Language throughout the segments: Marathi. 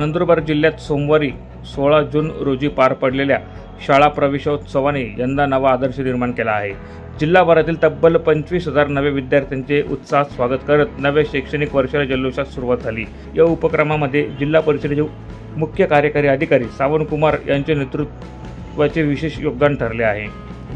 नंदुरबार जिल्ह्यात सोमवारी 16 जून रोजी पार पडलेल्या शाळा प्रवेशोत्सवाने यंदा नवा आदर्श निर्माण केला आहे। जिल्हाभरातील तब्बल 25,000 नवे विद्यार्थ्यांचे उत्साहात स्वागत करत नव्या शैक्षणिक वर्षाला जल्लोषात सुरुवात झाली। या उपक्रमामध्ये जिल्हा परिषदेचे मुख्य कार्यकारी अधिकारी सावंत कुमार यांचे नेतृत्वाचे विशेष योगदान ठरले आहे।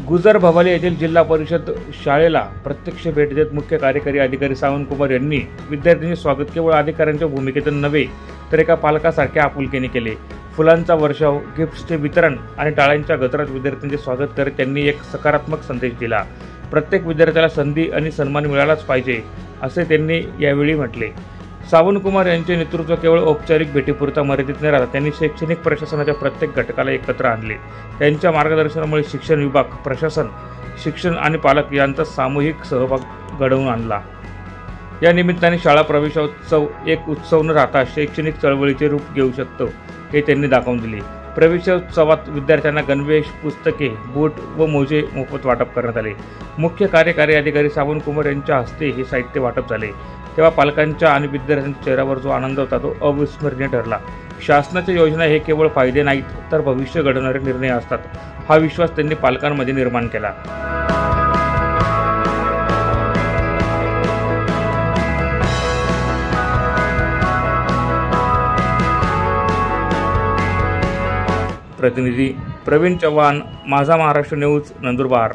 गुजर भवाली येथील जिल्हा परिषद शाळेला प्रत्यक्ष भेट देत मुख्य कार्यकारी अधिकारी सावंत कुमार यांनी विद्यार्थ्यांचे स्वागत केवळ अधिकाऱ्यांच्या भूमिकेतून नव्हे तर एका पालकासारख्या आपुलकीने केले। फुलांचा वर्षाव, गिफ्ट्सचे वितरण आणि टाळ्यांच्या गजरात विद्यार्थ्यांचे स्वागत करत त्यांनी एक सकारात्मक संदेश दिला। प्रत्येक विद्यार्थ्याला संधी आणि सन्मान मिळालाच पाहिजे असे त्यांनी यावेळी म्हटले। सावंत कुमार यांचे नेतृत्व केवळ औपचारिक भेटीपुरता मर्यादित न राहता त्यांनी शैक्षणिक प्रशासनाच्या प्रत्येक घटकाला एकत्र आणले। त्यांच्या मार्गदर्शनामुळे शिक्षण विभाग, प्रशासन, शिक्षण आणि पालक यांचा सामूहिक सहभाग घडवून आणला। या निमित्ताने शाळा प्रवेशोत्सव एक उत्सव न राहता शैक्षणिक चळवळीचे रूप घेऊ शकतो हे त्यांनी दाखवून दिले। प्रवेशोत्सवात विद्यार्थ्यांना गणवेश, पुस्तके, बूट व मोजे मोफत वाटप करण्यात आले। मुख्य कार्यकारी अधिकारी सावंत कुमार यांच्या हस्ते हे साहित्य वाटप झाले। तेव्हा पालकांच्या आणि विद्यार्थ्यांच्या चेहऱ्यावर जो आनंद होता तो अविस्मरणीय ठरला। शासनाच्या योजना हे केवळ फायदे नाहीत तर भविष्य घडवणारे निर्णय असतात, हा विश्वास त्यांनी पालकांमध्ये निर्माण केला। प्रतिनिधी प्रवीण चव्हाण, माझा महाराष्ट्र न्यूज, नंदुरबार।